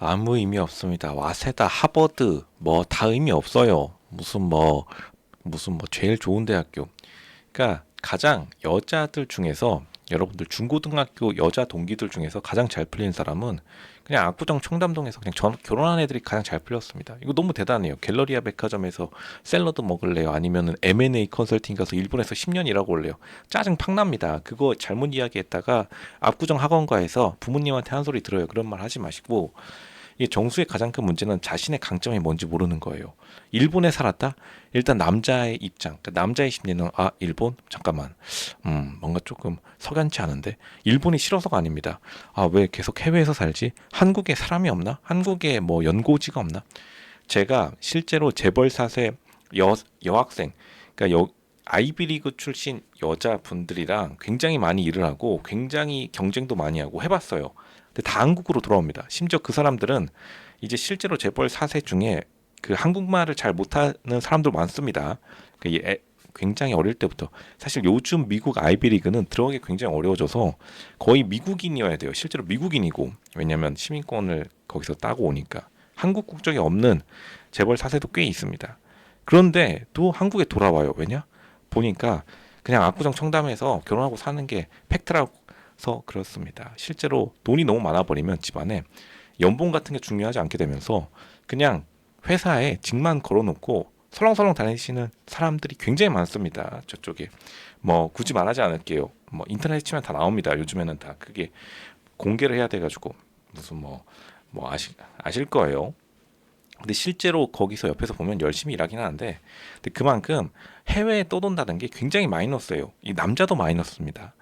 아무 의미 없습니다. 와세다, 하버드 뭐 다 의미 없어요. 무슨 뭐 제일 좋은 대학교. 그러니까 가장 여자들 중에서 여러분들 중고등학교 여자 동기들 중에서 가장 잘 풀린 사람은 그냥 압구정 청담동에서 그냥 결혼한 애들이 가장 잘 풀렸습니다. 이거 너무 대단해요. 갤러리아 백화점에서 샐러드 먹을래요? 아니면은 M&A 컨설팅 가서 일본에서 10년 일하고 올래요? 짜증 팍 납니다. 그거 잘못 이야기했다가 압구정 학원가에서 부모님한테 한 소리 들어요. 그런 말 하지 마시고, 이 정수의 가장 큰 문제는 자신의 강점이 뭔지 모르는 거예요. 일본에 살았다? 일단 남자의 입장, 그러니까 남자의 심리는 일본? 잠깐만. 뭔가 조금 석연치 않은데? 일본이 싫어서가 아닙니다. 왜 계속 해외에서 살지? 한국에 사람이 없나? 한국에 뭐 연고지가 없나? 제가 실제로 재벌 4세 여학생, 그러니까 아이비리그 출신 여자분들이랑 굉장히 많이 일을 하고 굉장히 경쟁도 많이 하고 해봤어요. 근데 다 한국으로 돌아옵니다. 심지어 그 사람들은 이제 실제로 재벌 4세 중에 그 한국말을 잘 못하는 사람도 많습니다. 굉장히 어릴 때부터 사실 요즘 미국 아이비리그는 들어가기 굉장히 어려워져서 거의 미국인이어야 돼요. 실제로 미국인이고, 왜냐하면 시민권을 거기서 따고 오니까 한국 국적이 없는 재벌 4세도 꽤 있습니다. 그런데 또 한국에 돌아와요. 왜냐? 보니까 그냥 압구정 청담에서 결혼하고 사는 게 팩트라서 그렇습니다. 실제로 돈이 너무 많아 버리면 집안에 연봉 같은 게 중요하지 않게 되면서 그냥 회사에 직만 걸어놓고 설렁설렁 다니시는 사람들이 굉장히 많습니다. 저쪽에 뭐 굳이 말하지 않을게요. 뭐 인터넷 치면 다 나옵니다. 요즘에는 다 그게 공개를 해야 돼가지고 무슨 뭐 아실 거예요. 근데 실제로 거기서 옆에서 보면 열심히 일하긴 하는데, 근데 그만큼 해외에 떠돈다는 게 굉장히 마이너스예요. 이 남자도 마이너스입니다.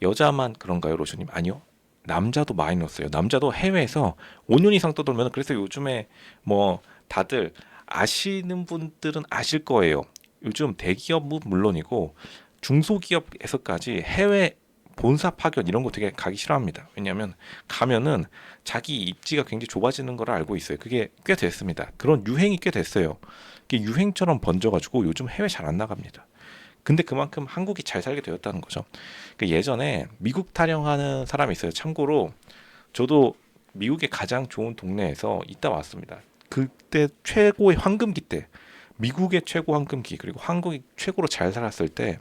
여자만 그런가요, 로션님? 아니요. 남자도 마이너스예요. 남자도 해외에서 5년 이상 떠돌면, 그래서 요즘에 뭐 다들 아시는 분들은 아실 거예요. 요즘 대기업은 물론이고 중소기업에서까지 해외 본사 파견 이런 거 되게 가기 싫어합니다. 왜냐하면 가면은 자기 입지가 굉장히 좁아지는 걸 알고 있어요. 그게 꽤 됐습니다. 그런 유행이 꽤 됐어요. 이게 유행처럼 번져가지고 요즘 해외 잘 안 나갑니다. 근데 그만큼 한국이 잘 살게 되었다는 거죠. 예전에 미국 타령하는 사람이 있어요. 참고로 저도 미국의 가장 좋은 동네에서 있다 왔습니다. 그때 최고의 황금기 때, 미국의 최고 황금기, 그리고 한국이 최고로 잘 살았을 때,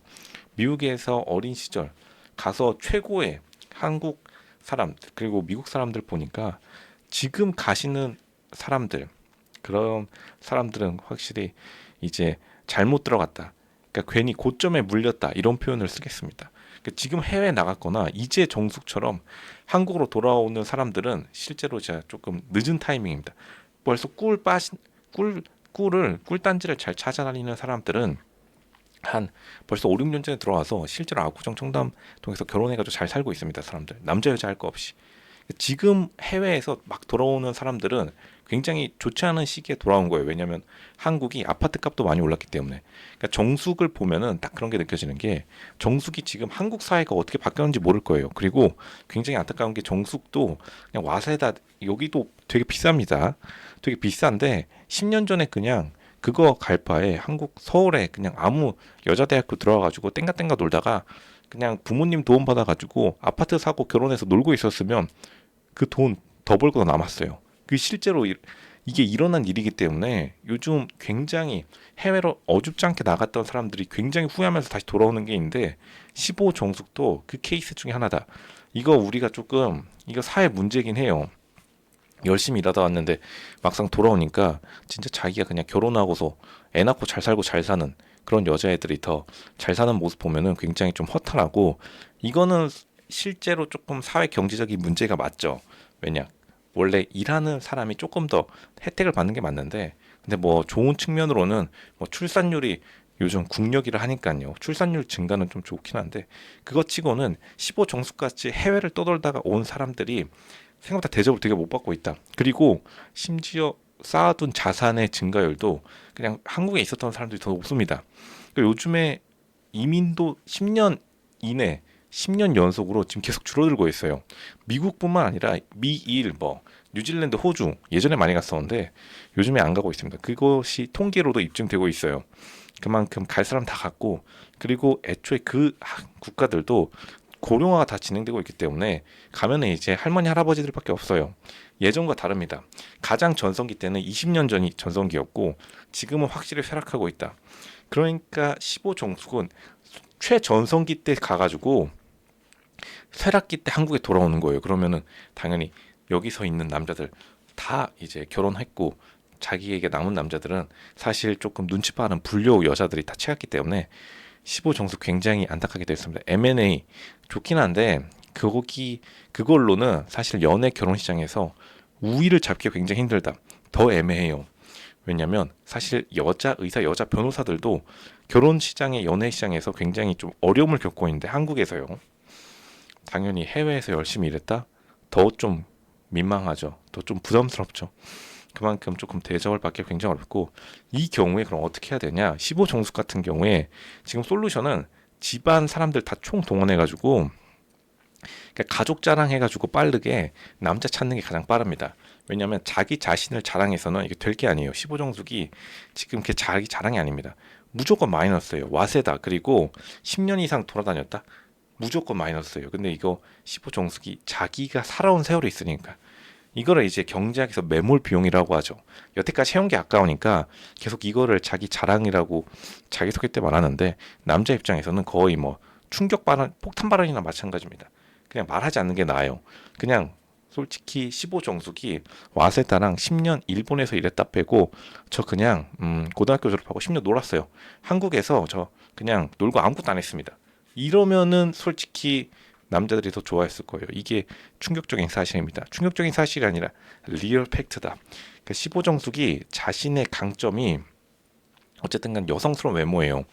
미국에서 어린 시절 가서 최고의 한국 사람 그리고 미국 사람들 보니까 지금 가시는 사람들, 그런 사람들은 확실히 이제 잘못 들어갔다. 그러니까 괜히 고점에 물렸다, 이런 표현을 쓰겠습니다. 그러니까 지금 해외 나갔거나 이제 정숙처럼 한국으로 돌아오는 사람들은 실제로 제가 조금 늦은 타이밍입니다. 벌써 꿀단지를 잘 찾아다니는 사람들은 한 벌써 5, 6년 전에 들어와서 실제로 압구정 청담동에서 결혼해가지고 잘 살고 있습니다. 사람들 남자 여자 할 거 없이. 지금 해외에서 막 돌아오는 사람들은 굉장히 좋지 않은 시기에 돌아온 거예요. 왜냐하면 한국이 아파트 값도 많이 올랐기 때문에. 그러니까 정숙을 보면은 딱 그런 게 느껴지는 게, 정숙이 지금 한국 사회가 어떻게 바뀌었는지 모를 거예요. 그리고 굉장히 안타까운 게 정숙도 그냥 와세다, 여기도 되게 비쌉니다. 되게 비싼데 10년 전에 그냥 그거 갈 바에 한국 서울에 그냥 아무 여자 대학교 들어가가지고 땡가땡가 놀다가 그냥 부모님 도움 받아가지고 아파트 사고 결혼해서 놀고 있었으면 그 돈 더 벌고 남았어요. 그 실제로 이게 일어난 일이기 때문에 요즘 굉장히 해외로 어줍지 않게 나갔던 사람들이 굉장히 후회하면서 다시 돌아오는 게 있는데, 15 정숙도 그 케이스 중에 하나다. 이거 우리가 조금, 이거 사회 문제긴 해요. 열심히 일하다 왔는데 막상 돌아오니까 진짜 자기가 그냥 결혼하고서 애 낳고 잘 살고 잘 사는 그런 여자애들이 더 잘 사는 모습 보면은 굉장히 좀 허탈하고, 이거는 실제로 조금 사회 경제적인 문제가 맞죠. 왜냐? 원래 일하는 사람이 조금 더 혜택을 받는 게 맞는데, 근데 뭐 좋은 측면으로는 뭐 출산율이 요즘 국력이라 하니까요. 출산율 증가는 좀 좋긴 한데, 그것 치고는 15 정수같이 해외를 떠돌다가 온 사람들이 생각보다 대접을 되게 못 받고 있다. 그리고 심지어 쌓아둔 자산의 증가율도 그냥 한국에 있었던 사람들이 더 높습니다. 그러니까 요즘에 이민도 10년 이내, 10년 연속으로 지금 계속 줄어들고 있어요. 미국뿐만 아니라 미일, 뭐 뉴질랜드, 호주 예전에 많이 갔었는데 요즘에 안 가고 있습니다. 그것이 통계로도 입증되고 있어요. 그만큼 갈 사람 다 갔고, 그리고 애초에 그 국가들도 고령화가 다 진행되고 있기 때문에 가면은 이제 할머니 할아버지들밖에 없어요. 예전과 다릅니다. 가장 전성기 때는 20년 전이 전성기였고 지금은 확실히 쇠락하고 있다. 그러니까 15정숙은 최전성기 때 가가지고 쇠락기 때 한국에 돌아오는 거예요. 그러면은 당연히 여기서 있는 남자들 다 이제 결혼했고 자기에게 남은 남자들은 사실 조금 눈치 빠른 불효 여자들이 다 채웠기 때문에 15정숙 굉장히 안타깝게 됐습니다. M&A 좋긴 한데 그걸로는 사실 연애 결혼 시장에서 우위를 잡기가 굉장히 힘들다. 더 애매해요. 왜냐면 사실 여자 의사, 여자 변호사들도 결혼 시장의 연애 시장에서 굉장히 좀 어려움을 겪고 있는데 한국에서요. 당연히 해외에서 열심히 일했다? 더 좀 민망하죠. 더 좀 부담스럽죠. 그만큼 조금 대접을 받기 굉장히 어렵고 이 경우에 그럼 어떻게 해야 되냐? 15정숙 같은 경우에 지금 솔루션은 집안 사람들 다 총 동원해가지고 그러니까 가족 자랑해가지고 빠르게 남자 찾는 게 가장 빠릅니다. 왜냐하면 자기 자신을 자랑해서는 이게 될 게 아니에요. 15정숙이 지금 그게 자기 자랑이 아닙니다. 무조건 마이너스예요. 와세다. 그리고 10년 이상 돌아다녔다. 무조건 마이너스예요. 근데 이거 15정숙이 자기가 살아온 세월이 있으니까 이거를 이제 경제학에서 매몰 비용이라고 하죠. 여태까지 해온 게 아까우니까 계속 이거를 자기 자랑이라고 자기소개 때 말하는데 남자 입장에서는 거의 뭐 충격 발언, 폭탄 발언이나 마찬가지입니다. 그냥 말하지 않는 게 나아요. 그냥 솔직히 15정숙이 와세다랑 10년 일본에서 일했다 빼고 저 그냥 고등학교 졸업하고 10년 놀았어요. 한국에서 저 그냥 놀고 아무것도 안 했습니다. 이러면은 솔직히 남자들이 더 좋아했을 거예요. 이게 충격적인 사실입니다. 충격적인 사실이 아니라 리얼 팩트다. 그러니까 15정숙이 자신의 강점이 어쨌든 간 여성스러운 외모예요.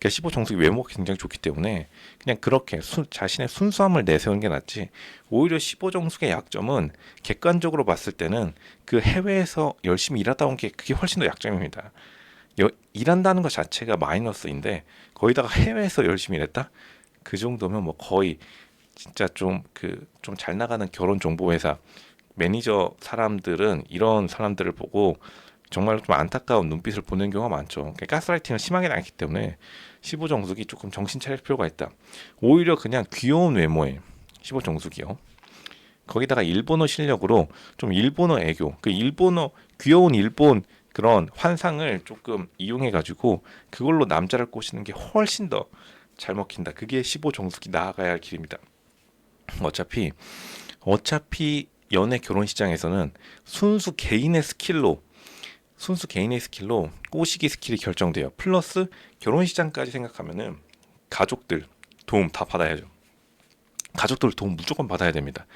그러니까 15정숙이 외모가 굉장히 좋기 때문에 그냥 그렇게 자신의 순수함을 내세우는 게 낫지. 오히려 15정숙의 약점은 객관적으로 봤을 때는 그 해외에서 열심히 일하다 온 게 그게 훨씬 더 약점입니다. 일한다는 것 자체가 마이너스인데 거기다가 해외에서 열심히 일했다? 그 정도면 뭐 거의 진짜 좀 잘 나가는 결혼 정보 회사 매니저 사람들은 이런 사람들을 보고 정말 좀 안타까운 눈빛을 보는 경우가 많죠. 그러니까 가스라이팅을 심하게 당했기 때문에 15정숙이 조금 정신 차릴 필요가 있다. 오히려 그냥 귀여운 외모에 15정숙이요. 거기다가 일본어 실력으로 좀 일본어 애교, 그 일본어 귀여운 일본 그런 환상을 조금 이용해 가지고 그걸로 남자를 꼬시는 게 훨씬 더 잘 먹힌다. 그게 15정숙이 나아가야 할 길입니다. 어차피 연애 결혼 시장에서는 순수 개인의 스킬로 꼬시기 스킬이 결정돼요. 플러스 결혼 시장까지 생각하면은 가족들 도움 다 받아야죠. 가족들 도움 무조건 받아야 됩니다.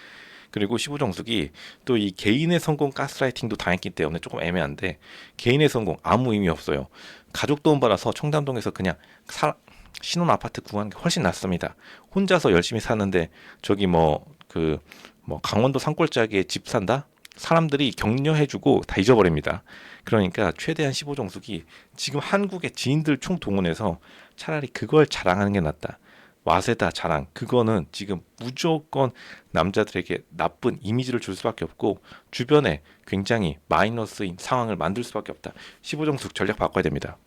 그리고 15정숙이 또 이 개인의 성공 가스라이팅도 당했기 때문에 조금 애매한데 개인의 성공 아무 의미 없어요. 가족 도움 받아서 청담동에서 그냥 신혼 아파트 구하는 게 훨씬 낫습니다. 혼자서 열심히 사는데 저기 강원도 산골짜기에 집 산다? 사람들이 격려해주고 다 잊어버립니다. 그러니까 최대한 15정숙이 지금 한국의 지인들 총 동원해서 차라리 그걸 자랑하는 게 낫다. 와세다 자랑 그거는 지금 무조건 남자들에게 나쁜 이미지를 줄 수밖에 없고 주변에 굉장히 마이너스인 상황을 만들 수밖에 없다. 15정숙 전략 바꿔야 됩니다.